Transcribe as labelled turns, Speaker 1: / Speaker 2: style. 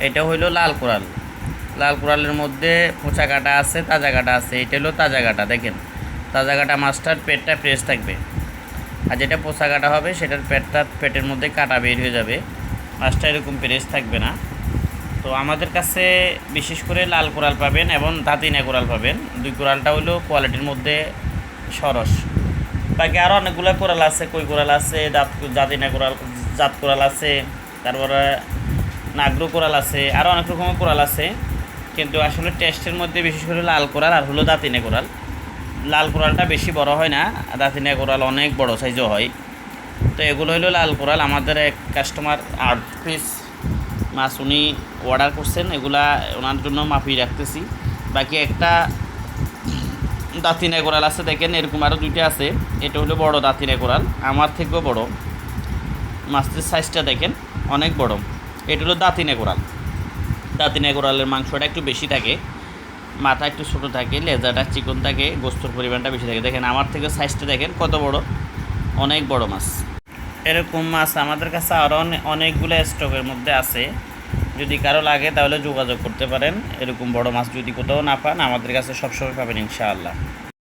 Speaker 1: এটা হইলো লাল কোরাল। লাল কোরালের মধ্যে পোচা কাটা আছে, তাজা কাটা আছে। এটা হলো তাজা কাটা, দেখেন তাজা কাটা মাছটার পেটটা ফ্রেশ থাকবে। আর যেটা পোচা কাটা হবে সেটার পেটের মধ্যে কাটা বের হয়ে যাবে, মাছটা এরকম ফ্রেশ থাকবে না। তো আমাদের কাছে বিশেষ করে লাল কোরাল পাবেন এবং দাঁতিনা কোরাল পাবেন। দুই কোরালটা হলো কোয়ালিটির মধ্যে সরস। বাকি আরও অনেকগুলো কোরাল আছে, কই কোরাল আছে, দাঁতিনা কোরাল, জাত কোরাল আছে, তারপরে নাগরো কোরাল আছে, আরও অনেক রকমের কোরাল আছে। কিন্তু আসলে টেস্টের মধ্যে বিশেষ করে লাল কোরাল আর হলো দাঁতিনা কোরাল। লাল কোরালটা বেশি বড় হয় না, দাঁতিনা কোরাল অনেক বড় সাইজও হয়। তো এগুলো হলো লাল কোরাল। আমাদের এক কাস্টমার 8 পিস মাছ উনি অর্ডার করছেন, এগুলা ওনার জন্য মাপিয়ে রাখতেছি। বাকি একটা দাঁতিনা কোরাল আছে, দেখেন এরকম আরও দুইটা আছে। এটা হলো বড় দাঁতিনা কোরাল, আমার থেকেও বড়। মাছটির সাইজটা দেখেন অনেক বড়। এটা হলো দাঁতিনা কোরাল। দাঁতিনা কোরালের মাংসটা একটু বেশি থাকে, মাথা একটু ছোটো থাকে, লেজাটা চিকন থাকে, গোস্তর পরিমাণটা বেশি থাকে। দেখেন আমার থেকে সাইজটা দেখেন কত বড়, অনেক বড় মাছ। এরকম মাছ আমাদের কাছে আরও অনেকগুলো স্টকের মধ্যে আছে। যদি কারো লাগে তাহলে যোগাযোগ করতে পারেন। এরকম বড় মাছ যদি কোথাও না পান, আমাদের কাছে সবসময় পাবেন ইনশাআল্লাহ।